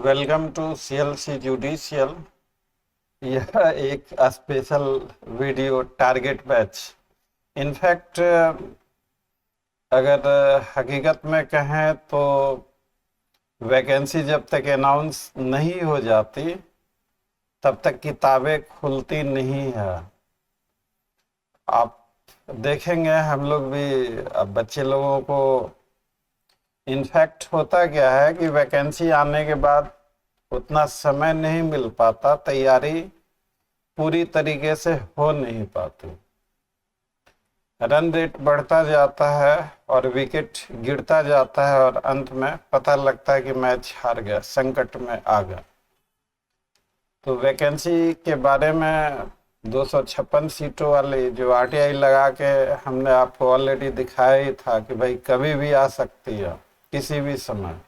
Welcome to CLC judicial. यह एक special video target batch. In fact अगर हकीकत में कहें तो वैकेंसी जब तक अनाउंस नहीं हो जाती तब तक किताबें खुलती नहीं है। आप देखेंगे हम लोग भी, अब बच्चे लोगों को इनफैक्ट होता क्या है कि वैकेंसी आने के बाद उतना समय नहीं मिल पाता, तैयारी पूरी तरीके से हो नहीं पाती, रन रेट बढ़ता जाता है और विकेट गिरता जाता है और अंत में पता लगता है कि मैच हार गया, संकट में आ गया। तो वैकेंसी के बारे में 256 सीटों वाली जो आरटीआई लगा के हमने आपको ऑलरेडी दिखाया ही था कि भाई कभी भी आ सकती है, किसी भी समय।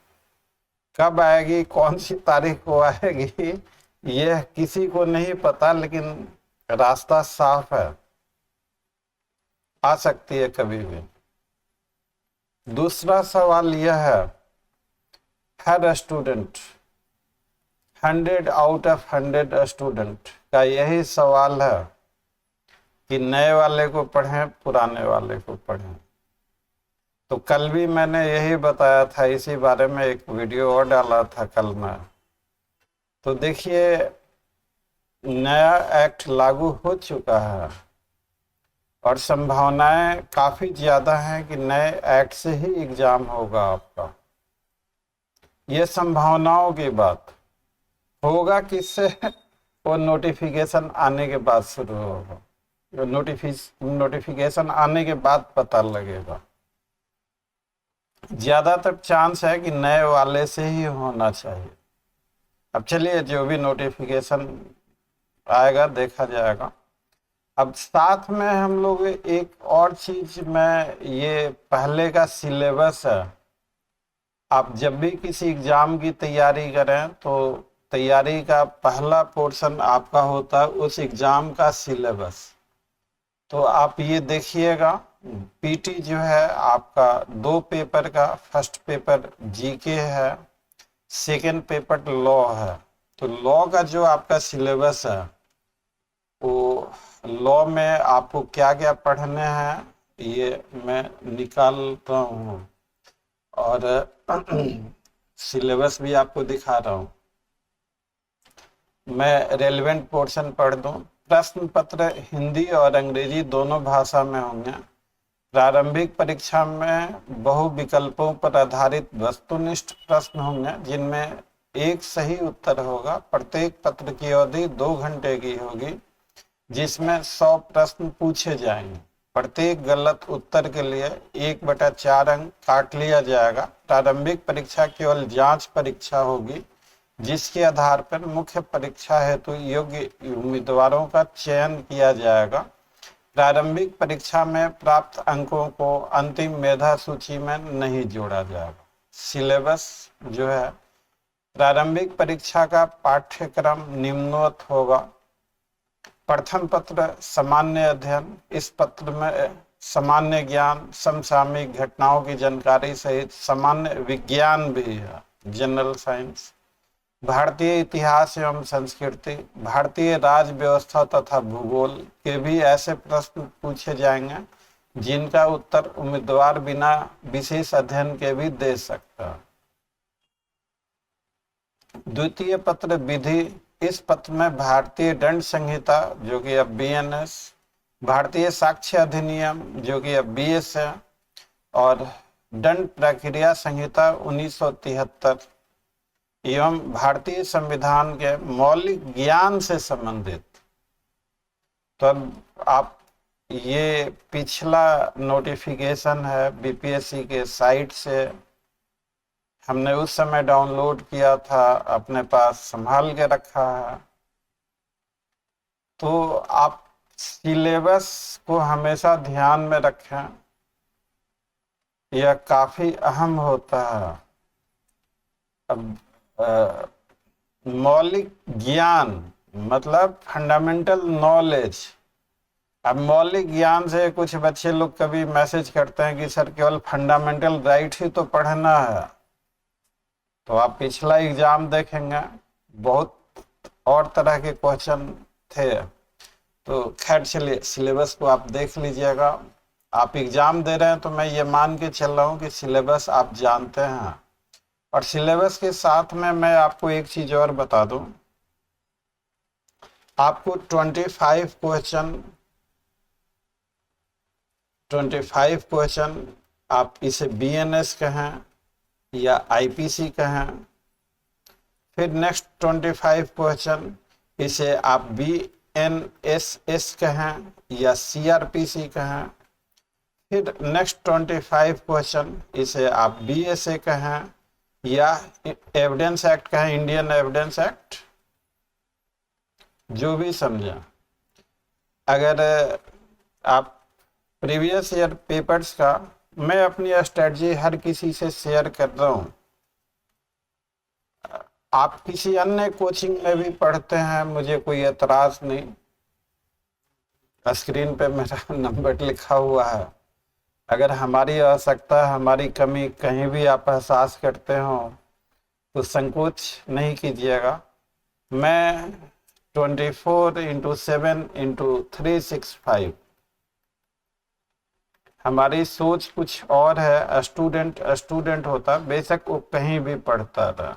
कब आएगी, कौन सी तारीख को आएगी, यह किसी को नहीं पता, लेकिन रास्ता साफ है, आ सकती है कभी भी। दूसरा सवाल यह है, हर स्टूडेंट 100 आउट ऑफ 100 स्टूडेंट का यही सवाल है कि नए वाले को पढ़ें, पुराने वाले को पढ़ें। तो कल भी मैंने यही बताया था, इसी बारे में एक वीडियो और डाला था कल मैं। तो देखिए, नया एक्ट लागू हो चुका है और संभावनाएं काफी ज्यादा हैं कि नए एक्ट से ही एग्जाम होगा आपका। ये संभावनाओं की बात होगा किससे, वो नोटिफिकेशन आने के बाद शुरू होगा। नोटिफिकेशन आने के बाद पता लगेगा। ज्यादातर चांस है कि नए वाले से ही होना चाहिए। अब चलिए, जो भी नोटिफिकेशन आएगा देखा जाएगा। अब साथ में हम लोग एक और चीज में, ये पहले का सिलेबस है। आप जब भी किसी एग्जाम की तैयारी करें तो तैयारी का पहला पोर्शन आपका होता है उस एग्जाम का सिलेबस। तो आप ये देखिएगा, पीटी जो है आपका 2 पेपर का, फर्स्ट पेपर जीके है, सेकेंड पेपर लॉ है। तो लॉ का जो आपका सिलेबस है, वो लॉ में आपको क्या क्या पढ़ने हैं ये मैं निकालता हूँ और सिलेबस भी आपको दिखा रहा हूँ। मैं रेलेवेंट पोर्शन पढ़ दूं। प्रश्न पत्र हिंदी और अंग्रेजी दोनों भाषा में होंगे। प्रारंभिक परीक्षा में बहु विकल्पों पर आधारित वस्तुनिष्ठ प्रश्न होंगे जिनमें एक सही उत्तर होगा। प्रत्येक पत्र की अवधि 2 घंटे की होगी जिसमें 100 प्रश्न पूछे जाएंगे। प्रत्येक गलत उत्तर के लिए 1/4 अंक काट लिया जाएगा। प्रारंभिक परीक्षा केवल जांच परीक्षा होगी जिसके आधार पर मुख्य परीक्षा हेतु योग्य उम्मीदवारों का चयन किया जाएगा। प्रारंभिक परीक्षा में प्राप्त अंकों को अंतिम मेधा सूची में नहीं जोड़ा जाएगा। सिलेबस जो है, प्रारंभिक परीक्षा का पाठ्यक्रम निम्नवत होगा। प्रथम पत्र सामान्य अध्ययन। इस पत्र में सामान्य ज्ञान, समसामयिक घटनाओं की जानकारी सहित सामान्य विज्ञान भी है, जनरल साइंस। भारतीय इतिहास एवं संस्कृति, भारतीय राज्य व्यवस्था तथा भूगोल के भी ऐसे प्रश्न पूछे जाएंगे जिनका उत्तर उम्मीदवार बिना विशेष अध्ययन के भी दे सकता है। द्वितीय पत्र विधि। इस पत्र में भारतीय दंड संहिता जो कि अब बीएनएस, भारतीय साक्ष्य अधिनियम जो कि अब बीएस है, और दंड प्रक्रिया संहिता 1973 एवं भारतीय संविधान के मौलिक ज्ञान से संबंधित। तो अब आप, ये पिछला नोटिफिकेशन है बीपीएससी के साइट से, हमने उस समय डाउनलोड किया था, अपने पास संभाल के रखा है। तो आप सिलेबस को हमेशा ध्यान में रखें, यह काफी अहम होता है। अब मौलिक ज्ञान मतलब फंडामेंटल नॉलेज। अब मौलिक ज्ञान से कुछ बच्चे लोग कभी मैसेज करते हैं कि सर केवल फंडामेंटल राइट ही तो पढ़ना है। तो आप पिछला एग्जाम देखेंगे, बहुत और तरह के क्वेश्चन थे। तो खैर चलिए, सिलेबस को आप देख लीजिएगा। आप एग्जाम दे रहे हैं तो मैं ये मान के चल रहा हूँ कि सिलेबस आप जानते हैं। और सिलेबस के साथ में मैं आपको एक चीज और बता दूं, आपको 25 क्वेश्चन आप इसे बीएनएस कहें या आईपीसी कहें, फिर नेक्स्ट 25 क्वेश्चन इसे आप बीएनएसएस कहें या सीआरपीसी कहें, फिर नेक्स्ट 25 क्वेश्चन इसे आप बीएसए कहें या एविडेंस एक्ट कहें, इंडियन एविडेंस एक्ट, जो भी समझें। अगर आप प्रीवियस ईयर पेपर्स का, मैं अपनी स्ट्रेटजी हर किसी से शेयर कर रहा हूँ। आप किसी अन्य कोचिंग में भी पढ़ते हैं, मुझे कोई एतराज नहीं। स्क्रीन पे मेरा नंबर लिखा हुआ है। अगर हमारी आवश्यकता, हमारी कमी कहीं भी आप एहसास करते हो तो संकोच नहीं कीजिएगा। मैं 24/7/365, हमारी सोच कुछ और है। स्टूडेंट होता, बेशक वो कहीं भी पढ़ता रहा।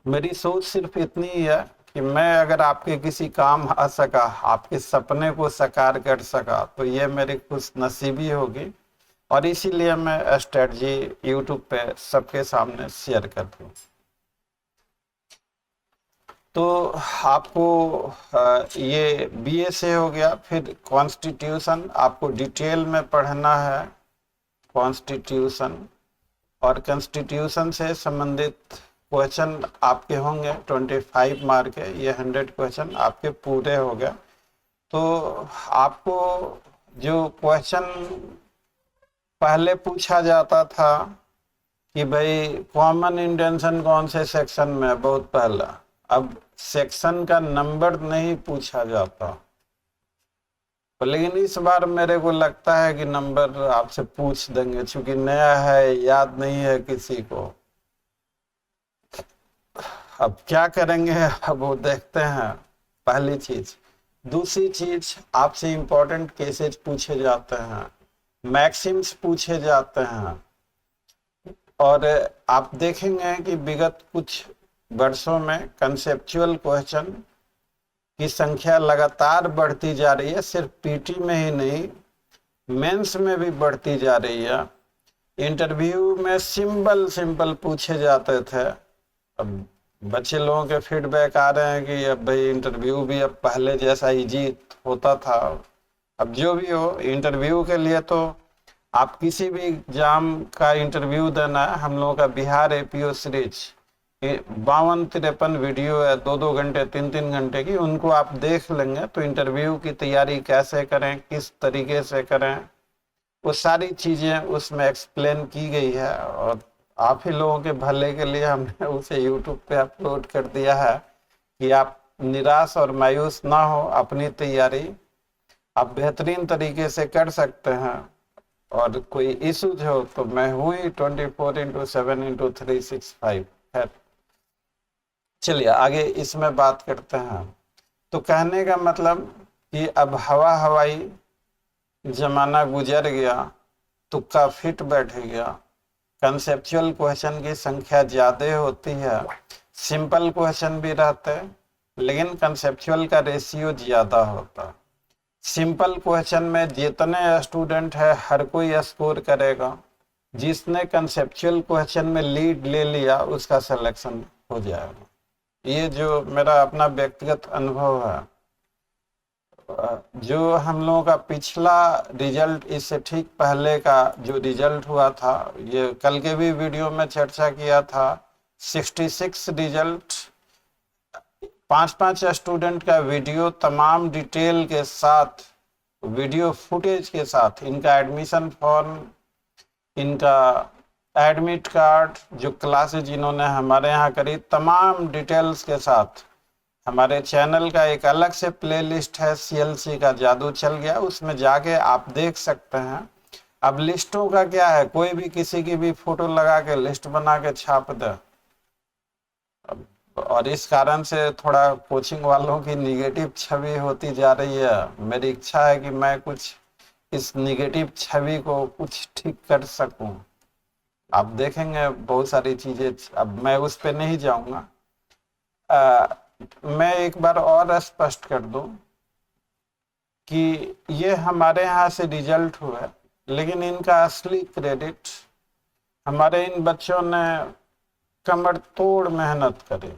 मेरी सोच सिर्फ इतनी ही है कि मैं अगर आपके किसी काम आ सका, आपके सपने को साकार कर सका, तो ये मेरी खुश नसीबी होगी। और इसीलिए मैं स्ट्रेटजी यूट्यूब पे सबके सामने शेयर करता हूँ। तो आपको ये बीएसए हो गया। फिर कॉन्स्टिट्यूशन आपको डिटेल में पढ़ना है, कॉन्स्टिट्यूशन। और कॉन्स्टिट्यूशन से संबंधित क्वेश्चन आपके होंगे 25 मार्क के, ये 100 क्वेश्चन आपके पूरे हो गए। तो आपको जो क्वेश्चन पहले पूछा जाता था कि भाई कॉमन इंटेंशन कौन से सेक्शन में है, बहुत पहला, अब सेक्शन का नंबर नहीं पूछा जाता। लेकिन इस बार मेरे को लगता है कि नंबर आपसे पूछ देंगे, क्योंकि नया है, याद नहीं है किसी को। अब क्या करेंगे, अब वो देखते हैं, पहली चीज। दूसरी चीज, आपसे इंपॉर्टेंट केसेज पूछे जाते हैं, मैक्सिम्स पूछे जाते हैं। और आप देखेंगे कि विगत कुछ वर्षों में कंसेप्चुअल क्वेश्चन की संख्या लगातार बढ़ती जा रही है। सिर्फ पीटी में ही नहीं, मेंस में भी बढ़ती जा रही है। इंटरव्यू में सिंपल पूछे जाते थे, अब बच्चे लोगों के फीडबैक आ रहे हैं कि अब भाई इंटरव्यू भी अब पहले जैसा इजी होता था। अब जो भी हो, इंटरव्यू के लिए तो आप किसी भी एग्जाम का इंटरव्यू देना है। हम लोगों का बिहार एपीओ सीरीज 52-53 वीडियो है, 2-2 घंटे 3-3 घंटे की, उनको आप देख लेंगे तो इंटरव्यू की तैयारी कैसे करें, किस तरीके से करें, वो सारी चीज़ें उसमें एक्सप्लेन की गई है। और आप ही लोगों के भले के लिए हमने उसे यूट्यूब पे अपलोड कर दिया है कि आप निराश और मायूस ना हो, अपनी तैयारी आप बेहतरीन तरीके से कर सकते हैं। और कोई इशूज हो तो मैं हूँ ही 24/7/365। है। चलिए आगे इसमें बात करते हैं। तो कहने का मतलब कि अब हवाई जमाना गुजर गया, तुक्का फिट बैठ गया। कंसेप्चुअल क्वेश्चन की संख्या ज़्यादा होती है, सिंपल क्वेश्चन भी रहते, लेकिन कंसेप्चुअल का रेशियो ज़्यादा होता। सिंपल क्वेश्चन में जितने स्टूडेंट है हर कोई स्कोर करेगा, जिसने कंसेप्चुअल क्वेश्चन में लीड ले लिया उसका सिलेक्शन हो जाएगा। ये जो मेरा अपना व्यक्तिगत अनुभव है। जो हम लोगों का पिछला रिजल्ट, इससे ठीक पहले का जो रिजल्ट हुआ था, ये कल के भी वीडियो में चर्चा किया था, 66 रिजल्ट, 5-5 स्टूडेंट का वीडियो तमाम डिटेल के साथ, वीडियो फुटेज के साथ, इनका एडमिशन फॉर्म, इनका एडमिट कार्ड, जो क्लासेज इन्होंने हमारे यहाँ करी, तमाम डिटेल्स के साथ। हमारे चैनल का एक अलग से प्लेलिस्ट है, सीएलसी का जादू चल गया, उसमें जाके आप देख सकते हैं। अब लिस्टों का क्या है, कोई भी किसी की भी फोटो लगा के लिस्ट बना के छाप दे। और इस कारण से थोड़ा कोचिंग वालों की निगेटिव छवि होती जा रही है। मेरी इच्छा है कि मैं कुछ इस निगेटिव छवि को कुछ ठीक कर सकूं। आप देखेंगे बहुत सारी चीजें, अब मैं उस पे नहीं जाऊंगा। मैं एक बार और स्पष्ट कर दूं कि ये हमारे यहाँ से रिजल्ट हुआ है, लेकिन इनका असली क्रेडिट हमारे इन बच्चों ने कमर तोड़ मेहनत करी।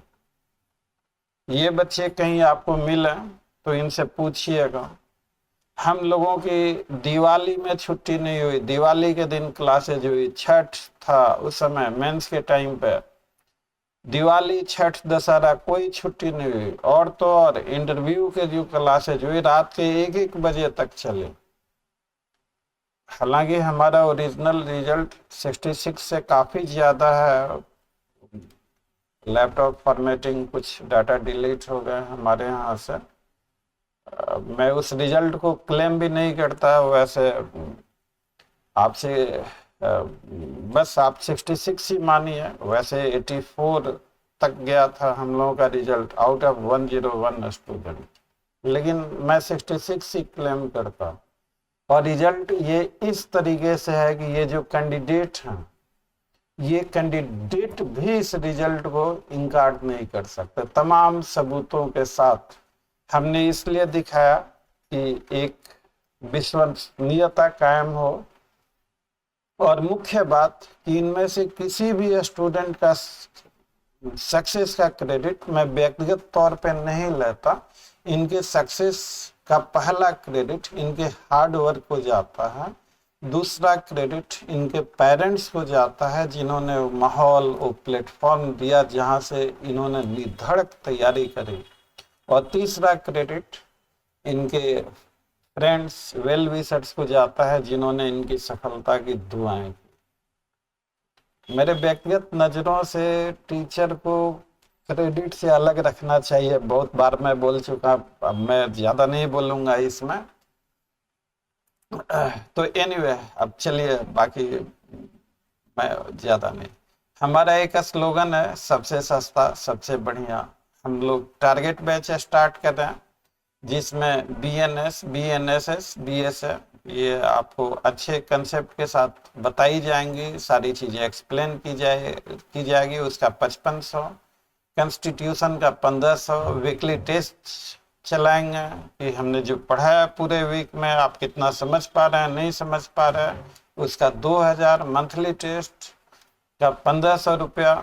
ये बच्चे कहीं आपको मिले तो इनसे पूछिएगा। हम लोगों की दिवाली में छुट्टी नहीं हुई, दिवाली के दिन क्लासेज हुई, छठ था उस समय मेंस के टाइम पे, दिवाली छठ दशहरा कोई छुट्टी नहीं हुई। और तो और इंटरव्यू के जो क्लासेज हुई रात के 1-1 बजे तक चले। हालांकि हमारा ओरिजिनल रिजल्ट 66 से काफ़ी ज़्यादा है। लैपटॉप फॉर्मेटिंग, कुछ डाटा डिलीट हो गए हमारे यहाँ से। मैं उस रिजल्ट को क्लेम भी नहीं करता वैसे आपसे। बस आप 66 ही मानिए, वैसे 84 तक गया था हम लोगों का रिजल्ट आउट ऑफ 101 स्टूडेंट, लेकिन मैं 66 ही क्लेम करता। और रिजल्ट ये इस तरीके से है कि ये जो कैंडिडेट हैं, ये कैंडिडेट भी इस रिजल्ट को इनकार नहीं कर सकते। तमाम सबूतों के साथ हमने इसलिए दिखाया कि एक विश्वसनीयता कायम हो। और मुख्य बात कि इनमें से किसी भी स्टूडेंट का सक्सेस का क्रेडिट मैं व्यक्तिगत तौर पे नहीं लेता। इनके सक्सेस का पहला क्रेडिट इनके हार्ड वर्क को जाता है, दूसरा क्रेडिट इनके पेरेंट्स को जाता है जिन्होंने माहौल वो प्लेटफॉर्म दिया जहां से इन्होंने निधड़क तैयारी करी, और तीसरा क्रेडिट इनके फ्रेंड्स वेल विशर्स को जाता है जिन्होंने इनकी सफलता की दुआएं की। मेरे व्यक्तिगत नज़रों से टीचर को क्रेडिट से अलग रखना चाहिए। बहुत बार मैं बोल चुका, अब मैं ज़्यादा नहीं बोलूँगा इसमें। तो एनीवे अब चलिए, बाकी मैं ज़्यादा नहीं। हमारा एक स्लोगन है, सबसे सस्ता सबसे बढ़िया। हम लोग टारगेट बैच स्टार्ट कर रहे हैं जिसमें BNS, BNSS, BSA ये आपको अच्छे कंसेप्ट के साथ बताई जाएंगी, सारी चीज़ें एक्सप्लेन की जाएगी। उसका 5500, कॉन्स्टिट्यूशन का 1500, वीकली टेस्ट चलाएंगे कि हमने जो पढ़ा है पूरे वीक में आप कितना समझ पा रहे हैं, नहीं समझ पा रहे हैं। उसका 2000, मंथली टेस्ट का 1500 रुपया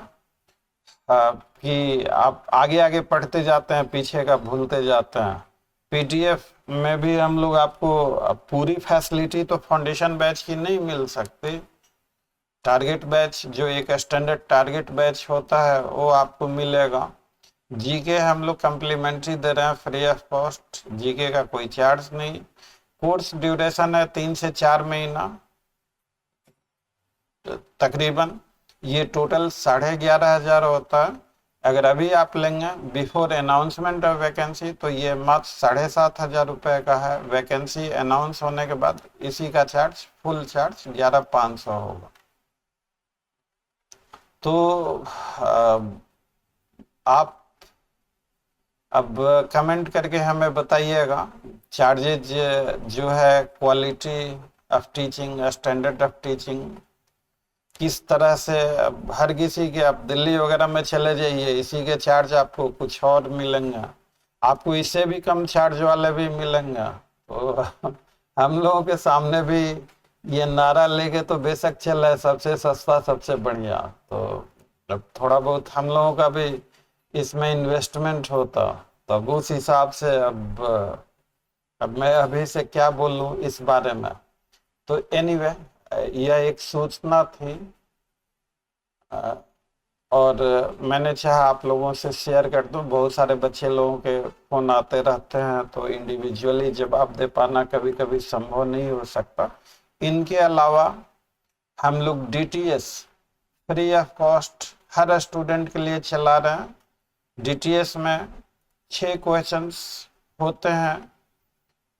कि आप आगे आगे पढ़ते जाते हैं, पीछे का भूलते जाते हैं। PDF में भी हम लोग आपको पूरी फैसिलिटी तो फाउंडेशन बैच की नहीं मिल सकती। टारगेट बैच जो एक स्टैंडर्ड टारगेट बैच होता है वो आपको मिलेगा। जीके हम लोग कम्प्लीमेंट्री दे रहे हैं फ्री ऑफ कॉस्ट, जीके का कोई चार्ज नहीं। कोर्स ड्यूरेशन है 3 से 4 महीना तकरीबन। ये टोटल 11,500 होता है। अगर अभी आप लेंगे बिफोर अनाउंसमेंट ऑफ वैकेंसी तो ये मात्र 7,500 रुपये का है। वैकेंसी अनाउंस होने के बाद इसी का चार्ज, फुल चार्ज 11,500 होगा। तो आप अब कमेंट करके हमें बताइएगा चार्जेज जो है, quality of teaching, standard of teaching किस तरह से। हर किसी के, आप दिल्ली वगैरह में चले जाइए, इसी के चार्ज आपको कुछ और मिलेंगे, आपको इससे भी कम चार्ज वाले भी मिलेंगे। तो हम लोगों के सामने भी ये नारा लेके तो बेशक चल रहा है, सबसे सस्ता सबसे बढ़िया। तो अब थोड़ा बहुत हम लोगों का भी इसमें इन्वेस्टमेंट होता, तब उस हिसाब से अब मैं अभी से क्या बोलूं इस बारे में। तो एनीवे यह एक सूचना थी और मैंने चाहा आप लोगों से शेयर कर दूं। बहुत सारे बच्चे लोगों के फोन आते रहते हैं तो इंडिविजुअली जवाब दे पाना कभी कभी संभव नहीं हो सकता। इनके अलावा हम लोग DTS free of cost her student के लिए चला रहे हैं। DTS में 6 क्वेश्चंस होते हैं,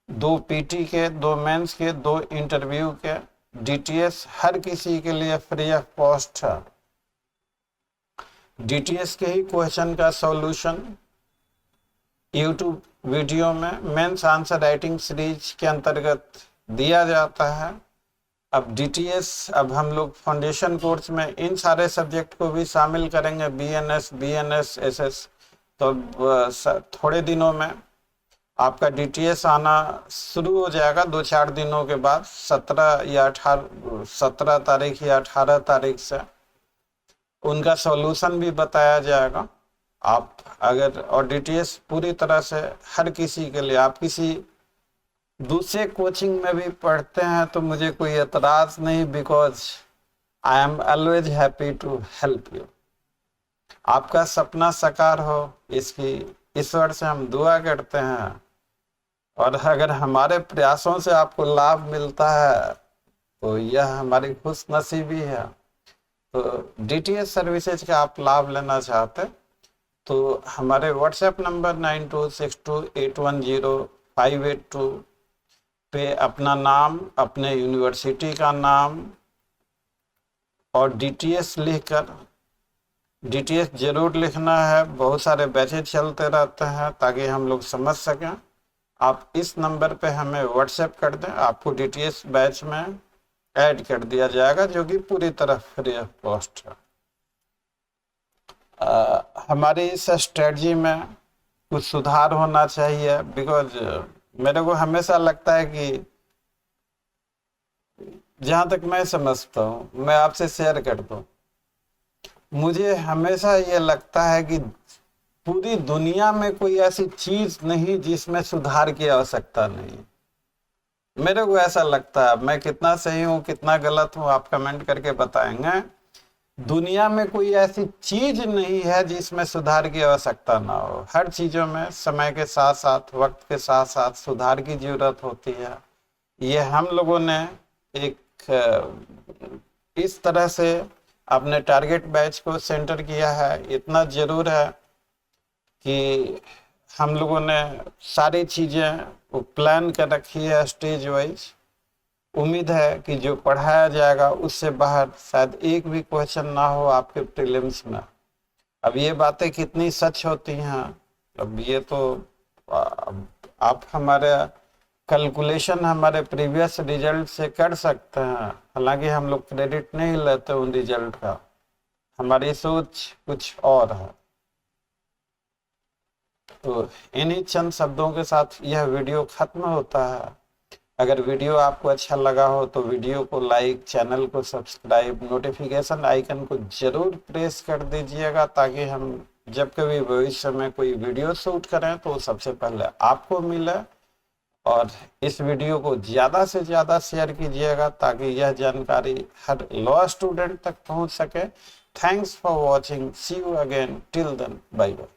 2 PT के, 2 मेंस के, 2 इंटरव्यू के। डीटीएस हर किसी के लिए फ्री ऑफ कॉस्ट है। डीटीएस के ही क्वेश्चन का सॉल्यूशन यूट्यूब वीडियो में मेंस आंसर राइटिंग सीरीज के अंतर्गत दिया जाता है। अब डीटीएस, अब हम लोग फाउंडेशन कोर्स में इन सारे सब्जेक्ट को भी शामिल करेंगे, बीएनएस, एसएस। तो थोड़े दिनों में आपका डीटीएस आना शुरू हो जाएगा, 2-4 दिनों के बाद 17 तारीख या 18 तारीख से उनका सॉल्यूशन भी बताया जाएगा। आप अगर, और डीटीएस पूरी तरह से हर किसी के लिए, आप किसी दूसरे कोचिंग में भी पढ़ते हैं तो मुझे कोई एतराज नहीं, because I am always happy to help you. आपका सपना साकार हो, इसकी ईश्वर से हम दुआ करते हैं, और अगर हमारे प्रयासों से आपको लाभ मिलता है तो यह हमारी खुशनसीबी है। तो डीटीएस सर्विसेज का आप लाभ लेना चाहते तो हमारे व्हाट्सएप नंबर 9262810582 पे अपना नाम, अपने यूनिवर्सिटी का नाम और डीटीएस लिखकर, डीटीएस जरूर लिखना है। बहुत सारे बैचेज चलते रहते हैं ताकि हम लोग समझ सकें। आप इस नंबर पे हमें व्हाट्सएप कर दें, आपको डीटीएस बैच में ऐड कर दिया जाएगा, जो कि पूरी तरह फ्री ऑफ कॉस्ट है। हमारी इस स्ट्रेटजी में कुछ सुधार होना चाहिए, बिकॉज मेरे को हमेशा लगता है कि जहाँ तक मैं समझता हूँ, मैं आपसे शेयर कर दूँ, मुझे हमेशा ये लगता है कि पूरी दुनिया में कोई ऐसी चीज नहीं जिसमें सुधार की आवश्यकता नहीं। मेरे को ऐसा लगता है, मैं कितना सही हूँ कितना गलत हूँ आप कमेंट करके बताएंगे। दुनिया में कोई ऐसी चीज नहीं है जिसमें सुधार की आवश्यकता ना हो। हर चीजों में समय के साथ साथ, वक्त के साथ साथ सुधार की जरूरत होती है। ये हम लोगों ने एक इस तरह से अपने टारगेट बैच को सेंटर किया है। इतना जरूर है कि हम लोगों ने सारी चीज़ें प्लान कर रखी है स्टेज वाइज। उम्मीद है कि जो पढ़ाया जाएगा उससे बाहर शायद एक भी क्वेश्चन ना हो आपके प्रीलिम्स में। अब ये बातें कितनी सच होती हैं, अब ये तो आप हमारे कैलकुलेशन हमारे प्रीवियस रिजल्ट से कर सकते हैं। हालांकि हम लोग क्रेडिट नहीं लेते उन रिजल्ट का, हमारी सोच कुछ और है। तो इन्हीं चंद शब्दों के साथ यह वीडियो खत्म होता है। अगर वीडियो आपको अच्छा लगा हो तो वीडियो को लाइक, चैनल को सब्सक्राइब, नोटिफिकेशन आइकन को जरूर प्रेस कर दीजिएगा, ताकि हम जब कभी भविष्य में कोई वीडियो शूट करें तो सबसे पहले आपको मिले। और इस वीडियो को ज़्यादा से ज़्यादा शेयर कीजिएगा ताकि यह जानकारी हर लॉ स्टूडेंट तक पहुंच सके। Thanks for watching, see you again, till then, bye bye.